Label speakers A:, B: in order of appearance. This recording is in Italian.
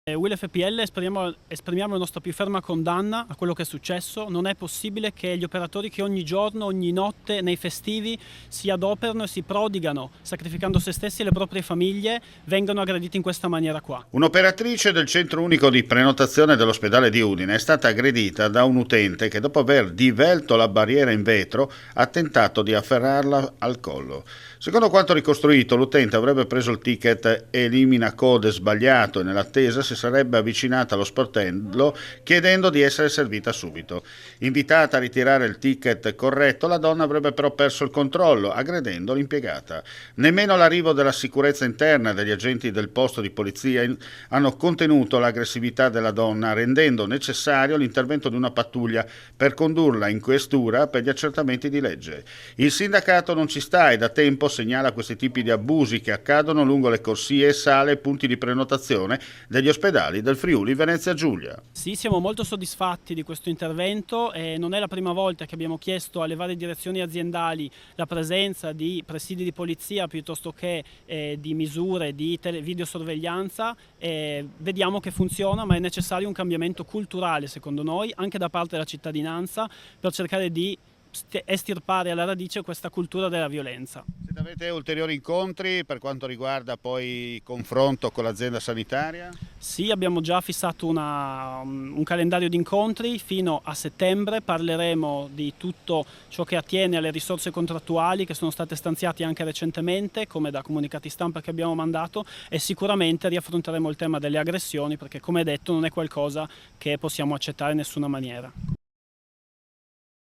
A: UIL-FPL esprimiamo la nostra più ferma condanna a quello che è successo. Non è possibile che gli operatori che ogni giorno, ogni notte, nei festivi si adoperano e si prodigano, sacrificando se stessi e le proprie famiglie, vengano aggrediti in questa maniera qua.
B: Un'operatrice del centro unico di prenotazione dell'ospedale di Udine è stata aggredita da un utente che, dopo aver divelto la barriera in vetro, ha tentato di afferrarla al collo. Secondo quanto ricostruito, l'utente avrebbe preso il ticket elimina code sbagliato e nell'attesa si sarebbe avvicinata allo sportello chiedendo di essere servita subito. Invitata a ritirare il ticket corretto, la donna avrebbe però perso il controllo, aggredendo l'impiegata. Nemmeno l'arrivo della sicurezza interna e degli agenti del posto di polizia hanno contenuto l'aggressività della donna, rendendo necessario l'intervento di una pattuglia per condurla in questura per gli accertamenti di legge. Il sindacato non ci sta e da tempo segnala questi tipi di abusi che accadono lungo le corsie, sale e punti di prenotazione degli ospedali del Friuli Venezia Giulia.
A: Sì, siamo molto soddisfatti di questo intervento e non è la prima volta che abbiamo chiesto alle varie direzioni aziendali la presenza di presidi di polizia piuttosto che di misure di videosorveglianza. Vediamo che funziona, ma è necessario un cambiamento culturale, secondo noi, anche da parte della cittadinanza, per cercare di estirpare alla radice questa cultura della violenza.
B: Se avete ulteriori incontri per quanto riguarda poi il confronto con l'azienda sanitaria?
A: Sì, abbiamo già fissato un calendario di incontri fino a settembre. Parleremo di tutto ciò che attiene alle risorse contrattuali che sono state stanziate anche recentemente, come da comunicati stampa che abbiamo mandato, e sicuramente riaffronteremo il tema delle aggressioni perché, come detto, non è qualcosa che possiamo accettare in nessuna maniera.